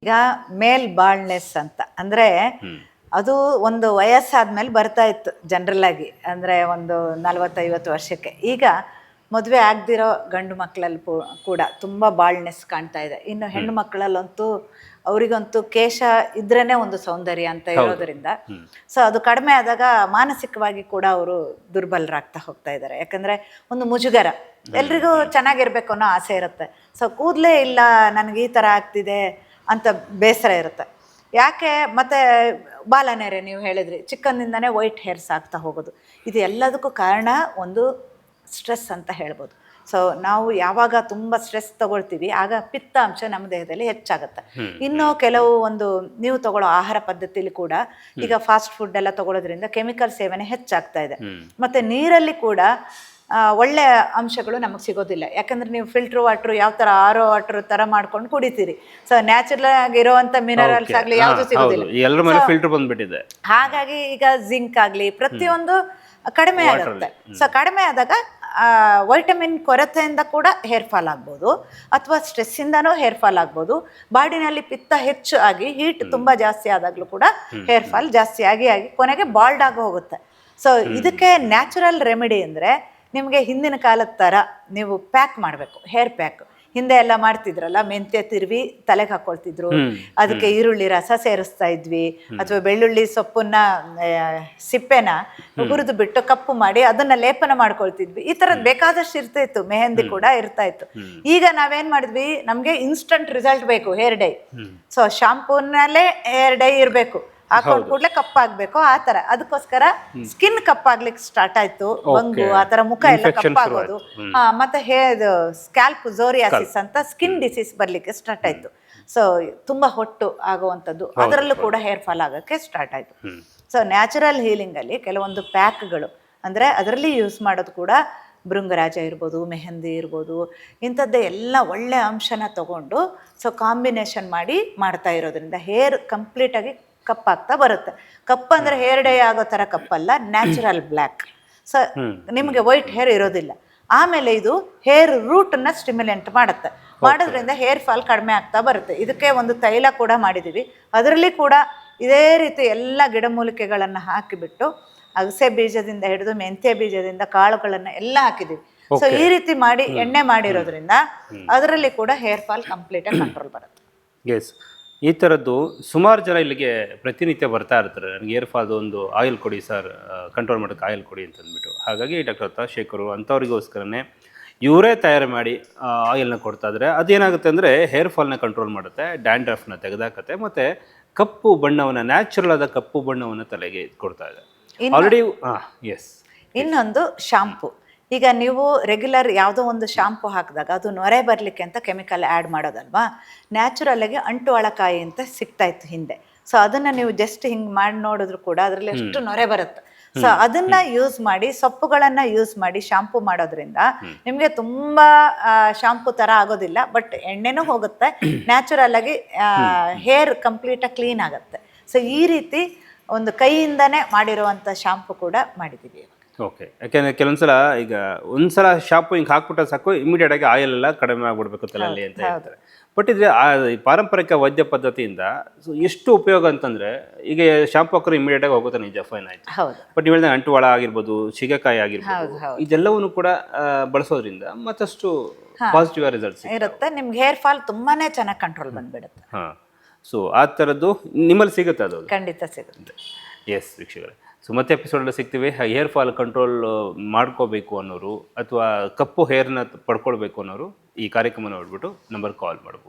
ಈಗ ಮೇಲ್ ಬಾಳ್ನೆಸ್ ಅಂತ ಅಂದರೆ ಅದು ಒಂದು ವಯಸ್ಸಾದ್ಮೇಲೆ ಬರ್ತಾ ಇತ್ತು ಜನರಲ್ ಆಗಿ, ಅಂದರೆ ಒಂದು 40-50 ವರ್ಷಕ್ಕೆ. ಈಗ ಮದುವೆ ಆಗದಿರೋ ಗಂಡು ಮಕ್ಕಳಲ್ಲಿ ಕೂಡ ತುಂಬ ಬಾಳ್ನೆಸ್ ಕಾಣ್ತಾ ಇದೆ. ಇನ್ನು ಹೆಣ್ಣು ಮಕ್ಕಳಲ್ಲಂತೂ ಅವರಿಗಂತೂ ಕೇಶ ಇದ್ರೇ ಒಂದು ಸೌಂದರ್ಯ ಅಂತ ಇರೋದರಿಂದ ಸೊ ಅದು ಕಡಿಮೆ ಆದಾಗ ಮಾನಸಿಕವಾಗಿ ಕೂಡ ಅವರು ದುರ್ಬಲರಾಗ್ತಾ ಹೋಗ್ತಾ ಇದ್ದಾರೆ. ಯಾಕಂದರೆ ಒಂದು ಮುಜುಗರ, ಎಲ್ರಿಗೂ ಚೆನ್ನಾಗಿರ್ಬೇಕು ಅನ್ನೋ ಆಸೆ ಇರುತ್ತೆ. ಸೊ ಕೂದಲೇ ಇಲ್ಲ, ನನಗೆ ಈ ಥರ ಆಗ್ತಿದೆ ಅಂತ ಬೇಸರ ಇರುತ್ತೆ. ಯಾಕೆ ಮತ್ತು ಬಾಲನೆರೆ ನೀವು ಹೇಳಿದ್ರಿ, ಚಿಕ್ಕಂದಿಂದನೇ ವೈಟ್ ಹೇರ್ಸ್ ಆಗ್ತಾ ಹೋಗೋದು, ಇದು ಎಲ್ಲದಕ್ಕೂ ಕಾರಣ ಒಂದು ಸ್ಟ್ರೆಸ್ ಅಂತ ಹೇಳ್ಬೋದು. ಸೊ ನಾವು ಯಾವಾಗ ತುಂಬ ಸ್ಟ್ರೆಸ್ ತಗೊಳ್ತೀವಿ ಆಗ ಪಿತ್ತ ಅಂಶ ನಮ್ಮ ದೇಹದಲ್ಲಿ ಹೆಚ್ಚಾಗುತ್ತೆ. ಇನ್ನು ಕೆಲವು ಒಂದು ನೀವು ತಗೊಳ್ಳೋ ಆಹಾರ ಪದ್ಧತಿಲಿ ಕೂಡ ಈಗ ಫಾಸ್ಟ್ ಫುಡ್ ಎಲ್ಲ ತಗೊಳ್ಳೋದ್ರಿಂದ ಕೆಮಿಕಲ್ ಸೇವನೆ ಹೆಚ್ಚಾಗ್ತಾ ಇದೆ. ಮತ್ತು ನೀರಲ್ಲಿ ಕೂಡ ಒಳ್ಳೆ ಅಂಶಗಳು ನಮಗೆ ಸಿಗೋದಿಲ್ಲ. ಯಾಕಂದ್ರೆ ನೀವು ಫಿಲ್ಟರ್ ವಾಟ್ರು ಯಾವ ಥರ ಆರೋ ವಾಟ್ರ್ ಥರ ಮಾಡ್ಕೊಂಡು ಕುಡಿತೀರಿ. ಸೊ ನ್ಯಾಚುರಲ್ ಆಗಿರೋವಂಥ ಮಿನರಲ್ಸ್ ಆಗಲಿ ಯಾವುದು ಸಿಗೋದಿಲ್ಲ. ಹಾಗಾಗಿ ಈಗ ಜಿಂಕ್ ಆಗಲಿ ಪ್ರತಿಯೊಂದು ಕಡಿಮೆ ಆಗುತ್ತೆ. ಸೊ ಕಡಿಮೆ ಆದಾಗ ವೈಟಮಿನ್ ಕೊರತೆಯಿಂದ ಕೂಡ ಹೇರ್ ಫಾಲ್ ಆಗ್ಬೋದು, ಅಥವಾ ಸ್ಟ್ರೆಸ್ಸಿಂದನೂ ಹೇರ್ ಫಾಲ್ ಆಗ್ಬೋದು. ಬಾಡಿನಲ್ಲಿ ಪಿತ್ತ ಹೆಚ್ಚು ಆಗಿ ಹೀಟ್ ತುಂಬ ಜಾಸ್ತಿ ಆದಾಗಲೂ ಕೂಡ ಹೇರ್ ಫಾಲ್ ಜಾಸ್ತಿ ಆಗಿ ಕೊನೆಗೆ ಬಾಲ್ಡ್ ಆಗಿ ಹೋಗುತ್ತೆ. ಸೊ ಇದಕ್ಕೆ ನ್ಯಾಚುರಲ್ ರೆಮಿಡಿ ಅಂದರೆ ನಿಮಗೆ ಹಿಂದಿನ ಕಾಲದ ಥರ ನೀವು ಪ್ಯಾಕ್ ಮಾಡಬೇಕು, ಹೇರ್ ಪ್ಯಾಕ್. ಹಿಂದೆ ಎಲ್ಲ ಮಾಡ್ತಿದ್ರಲ್ಲ, ಮೆಂತ್ಯ ತಿರುವಿ ತಲೆಗೆ ಹಾಕೊಳ್ತಿದ್ರು, ಅದಕ್ಕೆ ಈರುಳ್ಳಿ ರಸ ಸೇರಿಸ್ತಾ ಇದ್ವಿ, ಅಥವಾ ಬೆಳ್ಳುಳ್ಳಿ ಸೊಪ್ಪನ್ನ ಸಿಪ್ಪೆನ ಹುರಿದು ಬಿಟ್ಟು ಕಪ್ಪು ಮಾಡಿ ಅದನ್ನ ಲೇಪನ ಮಾಡ್ಕೊಳ್ತಿದ್ವಿ. ಈ ಥರದ್ದು ಬೇಕಾದಷ್ಟು ಇರ್ತಾ ಇತ್ತು. ಮೆಹಂದಿ ಕೂಡ ಇರ್ತಾ ಇತ್ತು. ಈಗ ನಾವೇನ್ ಮಾಡಿದ್ವಿ, ನಮ್ಗೆ ಇನ್ಸ್ಟಂಟ್ ರಿಸಲ್ಟ್ ಬೇಕು ಹೇರ್ ಡೈ. ಸೊ ಶಾಂಪೂನಲ್ಲೇ ಹೇರ್ ಡೈ ಇರಬೇಕು, ಹಾಕೊಂಡ್ ಕೂಡಲೇ ಕಪ್ಪಾಗಬೇಕು ಆ ಥರ. ಅದಕ್ಕೋಸ್ಕರ ಸ್ಕಿನ್ ಕಪ್ಪಾಗ್ಲಿಕ್ಕೆ ಸ್ಟಾರ್ಟ್ ಆಯ್ತು, ಬಂಗು ಆ ಥರ ಮುಖ ಎಲ್ಲ ಕಪ್ಪಾಗೋದು. ಮತ್ತೆ ಸ್ಕ್ಯಾಲ್ಪ್ ಝೋರಿಯಾಸಿಸ್ ಅಂತ ಸ್ಕಿನ್ ಡಿಸೀಸ್ ಬರ್ಲಿಕ್ಕೆ ಸ್ಟಾರ್ಟ್ ಆಯ್ತು. ಸೊ ತುಂಬ ಹೊಟ್ಟು ಆಗುವಂಥದ್ದು, ಅದರಲ್ಲೂ ಕೂಡ ಹೇರ್ ಫಾಲ್ ಆಗೋಕ್ಕೆ ಸ್ಟಾರ್ಟ್ ಆಯ್ತು. ಸೊ ನ್ಯಾಚುರಲ್ ಹೀಲಿಂಗಲ್ಲಿ ಕೆಲವೊಂದು ಪ್ಯಾಕ್ಗಳು, ಅಂದರೆ ಅದರಲ್ಲಿ ಯೂಸ್ ಮಾಡೋದು ಕೂಡ ಭೃಂಗರಾಜ ಇರ್ಬೋದು, ಮೆಹಂದಿ ಇರ್ಬೋದು, ಇಂಥದ್ದೇ ಎಲ್ಲ ಒಳ್ಳೆ ಅಂಶನ ತಗೊಂಡು ಸೊ ಕಾಂಬಿನೇಷನ್ ಮಾಡಿ ಮಾಡ್ತಾ ಇರೋದ್ರಿಂದ ಹೇರ್ ಕಂಪ್ಲೀಟಾಗಿ ಕಪ್ಪಾಗ್ತಾ ಬರುತ್ತೆ. ಕಪ್ ಅಂದರೆ ಹೇರ್ ಡೈ ಆಗೋ ಥರ ಕಪ್ಪಲ್ಲ, ನ್ಯಾಚುರಲ್ ಬ್ಲ್ಯಾಕ್. ಸೊ ನಿಮಗೆ ವೈಟ್ ಹೇರ್ ಇರೋದಿಲ್ಲ. ಆಮೇಲೆ ಇದು ಹೇರ್ ರೂಟನ್ನು ಸ್ಟಿಮ್ಯುಲೆಂಟ್ ಮಾಡುತ್ತೆ. ಮಾಡೋದ್ರಿಂದ ಹೇರ್ ಫಾಲ್ ಕಡಿಮೆ ಆಗ್ತಾ ಬರುತ್ತೆ. ಇದಕ್ಕೆ ಒಂದು ತೈಲ ಕೂಡ ಮಾಡಿದ್ದೀವಿ. ಅದರಲ್ಲಿ ಕೂಡ ಇದೇ ರೀತಿ ಎಲ್ಲ ಗಿಡಮೂಲಿಕೆಗಳನ್ನು ಹಾಕಿಬಿಟ್ಟು ಅಗಸೆ ಬೀಜದಿಂದ ಹಿಡಿದು ಮೆಂತ್ಯ ಬೀಜದಿಂದ ಕಾಳುಗಳನ್ನು ಎಲ್ಲ ಹಾಕಿದ್ದೀವಿ. ಸೊ ಈ ರೀತಿ ಮಾಡಿ ಎಣ್ಣೆ ಮಾಡಿರೋದ್ರಿಂದ ಅದರಲ್ಲಿ ಕೂಡ ಹೇರ್ ಫಾಲ್ ಕಂಪ್ಲೀಟಾಗಿ ಕಂಟ್ರೋಲ್ ಬರುತ್ತೆ. ಎಸ್, ಈ ಥರದ್ದು ಸುಮಾರು ಜನ ಇಲ್ಲಿಗೆ ಪ್ರತಿನಿತ್ಯ ಬರ್ತಾ ಇರ್ತಾರೆ. ನನಗೆ ಏರ್ ಫಾಲ್ದು ಒಂದು ಆಯಿಲ್ ಕೊಡಿ ಸರ್, ಕಂಟ್ರೋಲ್ ಮಾಡೋಕ್ಕೆ ಆಯಿಲ್ ಕೊಡಿ ಅಂತಂದ್ಬಿಟ್ಟು. ಹಾಗಾಗಿ ಡಾಕ್ಟರ್ ತಾಶೇಖರು ಅಂಥವ್ರಿಗೋಸ್ಕರನೇ ಇವರೇ ತಯಾರು ಮಾಡಿ ಆಯಿಲ್ನ ಕೊಡ್ತಾ ಇದ್ದಾರೆ. ಅದೇನಾಗುತ್ತೆ ಅಂದರೆ ಹೇರ್ ಫಾಲ್ನ ಕಂಟ್ರೋಲ್ ಮಾಡುತ್ತೆ, ಡ್ಯಾಂಡ್ರಫ್ನ ತೆಗೆದಾಕತ್ತೆ, ಮತ್ತು ಕಪ್ಪು ಬಣ್ಣವನ್ನು, ನ್ಯಾಚುರಲ್ ಆದ ಕಪ್ಪು ಬಣ್ಣವನ್ನು ತಲೆಗೆ ಕೊಡ್ತಾ ಇದೆ ಆಲ್ರೆಡಿ. ಎಸ್, ಇನ್ನೊಂದು ಶಾಂಪು. ಈಗ ನೀವು ರೆಗ್ಯುಲರ್ ಯಾವುದೋ ಒಂದು ಶಾಂಪು ಹಾಕಿದಾಗ ಅದು ನೊರೆ ಬರಲಿಕ್ಕೆ ಅಂತ ಕೆಮಿಕಲ್ ಆ್ಯಡ್ ಮಾಡೋದಲ್ವಾ. ನ್ಯಾಚುರಲಾಗಿ ಅಂಟು ಅಳಕಾಯಿ ಅಂತ ಸಿಗ್ತಾ ಇತ್ತು ಹಿಂದೆ. ಸೊ ಅದನ್ನು ನೀವು ಜಸ್ಟ್ ಹಿಂಗೆ ಮಾಡಿ ನೋಡಿದ್ರು ಕೂಡ ಅದರಲ್ಲಿ ಎಷ್ಟು ನೊರೆ ಬರುತ್ತೆ. ಸೊ ಅದನ್ನ ಯೂಸ್ ಮಾಡಿ, ಸೊಪ್ಪುಗಳನ್ನು ಯೂಸ್ ಮಾಡಿ ಶಾಂಪು ಮಾಡೋದ್ರಿಂದ ನಿಮಗೆ ತುಂಬ ಶಾಂಪು ಥರ ಆಗೋದಿಲ್ಲ, ಬಟ್ ಎಣ್ಣೆನೂ ಹೋಗುತ್ತೆ, ನ್ಯಾಚುರಲ್ ಆಗಿ ಹೇರ್ ಕಂಪ್ಲೀಟಾಗಿ ಕ್ಲೀನ್ ಆಗುತ್ತೆ. ಸೊ ಈ ರೀತಿ ಒಂದು ಕೈಯಿಂದನೇ ಮಾಡಿರುವಂಥ ಶಾಂಪು ಕೂಡ ಮಾಡಿದ್ದೀವಿ. ಓಕೆ, ಯಾಕೆಂದರೆ ಕೆಲವೊಂದ್ಸಲ ಈಗ ಒಂದ್ಸಲ ಶಾಂಪು ಹಿಂಗೆ ಹಾಕ್ಬಿಟ್ರೆ ಸಾಕು, ಇಮಿಡಿಯೇಟ್ ಆಗಿ ಆಯಿಲ್ ಎಲ್ಲ ಕಡಿಮೆ ಆಗ್ಬಿಡ್ಬೇಕು ತಲೆಯಲ್ಲಿ ಅಂತ ಹೇಳ್ತಾರೆ. ಬಟ್ ಇದು ಪಾರಂಪರಿಕ ವೈದ್ಯ ಪದ್ಧತಿಯಿಂದ ಎಷ್ಟು ಉಪಯೋಗ ಅಂತಂದ್ರೆ, ಈಗ ಶಾಂಪು ಹಾಕೋರು ಇಮಿಡಿಯೇಟ್ ಆಗಿ ಹೋಗುತ್ತೆ, ನಿಜ ಫೈನ್ ಆಯ್ತು. ಬಟ್ ನೀವು ಹೇಳಿದ ಅಂಟುವಾಳ ಆಗಿರ್ಬೋದು, ಶಿಗೆಕಾಯಿ ಆಗಿರ್ಬೋದು, ಇದೆಲ್ಲವನ್ನು ಕೂಡ ಬಳಸೋದ್ರಿಂದ ಮತ್ತಷ್ಟು ಪಾಸಿಟಿವ್ ರಿಸಲ್ಟ್ಸ್ ಇರುತ್ತೆ. ನಿಮ್ಗೆ ಹೇರ್ ಫಾಲ್ ತುಂಬಾನೇ ಚೆನ್ನಾಗಿ ಕಂಟ್ರೋಲ್ ಬಂದ್ಬಿಡುತ್ತೆ. ಸೊ ಆ ಥರದ್ದು ನಿಮ್ಮಲ್ಲಿ ಸಿಗುತ್ತೆ? ಅದು ಖಂಡಿತ ಸಿಗುತ್ತೆ. ಎಸ್ ವೀಕ್ಷಕರೇ, ಸೊ ಮತ್ತೆ ಎಪಿಸೋಡಲ್ಲಿ ಸಿಗ್ತೀವಿ. ಹೇರ್ ಫಾಲ್ ಕಂಟ್ರೋಲ್ ಮಾಡ್ಕೋಬೇಕು ಅನ್ನೋರು ಅಥವಾ ಕಪ್ಪು ಹೇರ್ನ ಪಡ್ಕೊಳ್ಬೇಕು ಅನ್ನೋರು ಈ ಕಾರ್ಯಕ್ರಮ ನೋಡ್ಬಿಟ್ಟು ನಂಬರ್ ಕಾಲ್ ಮಾಡ್ಬೋದು.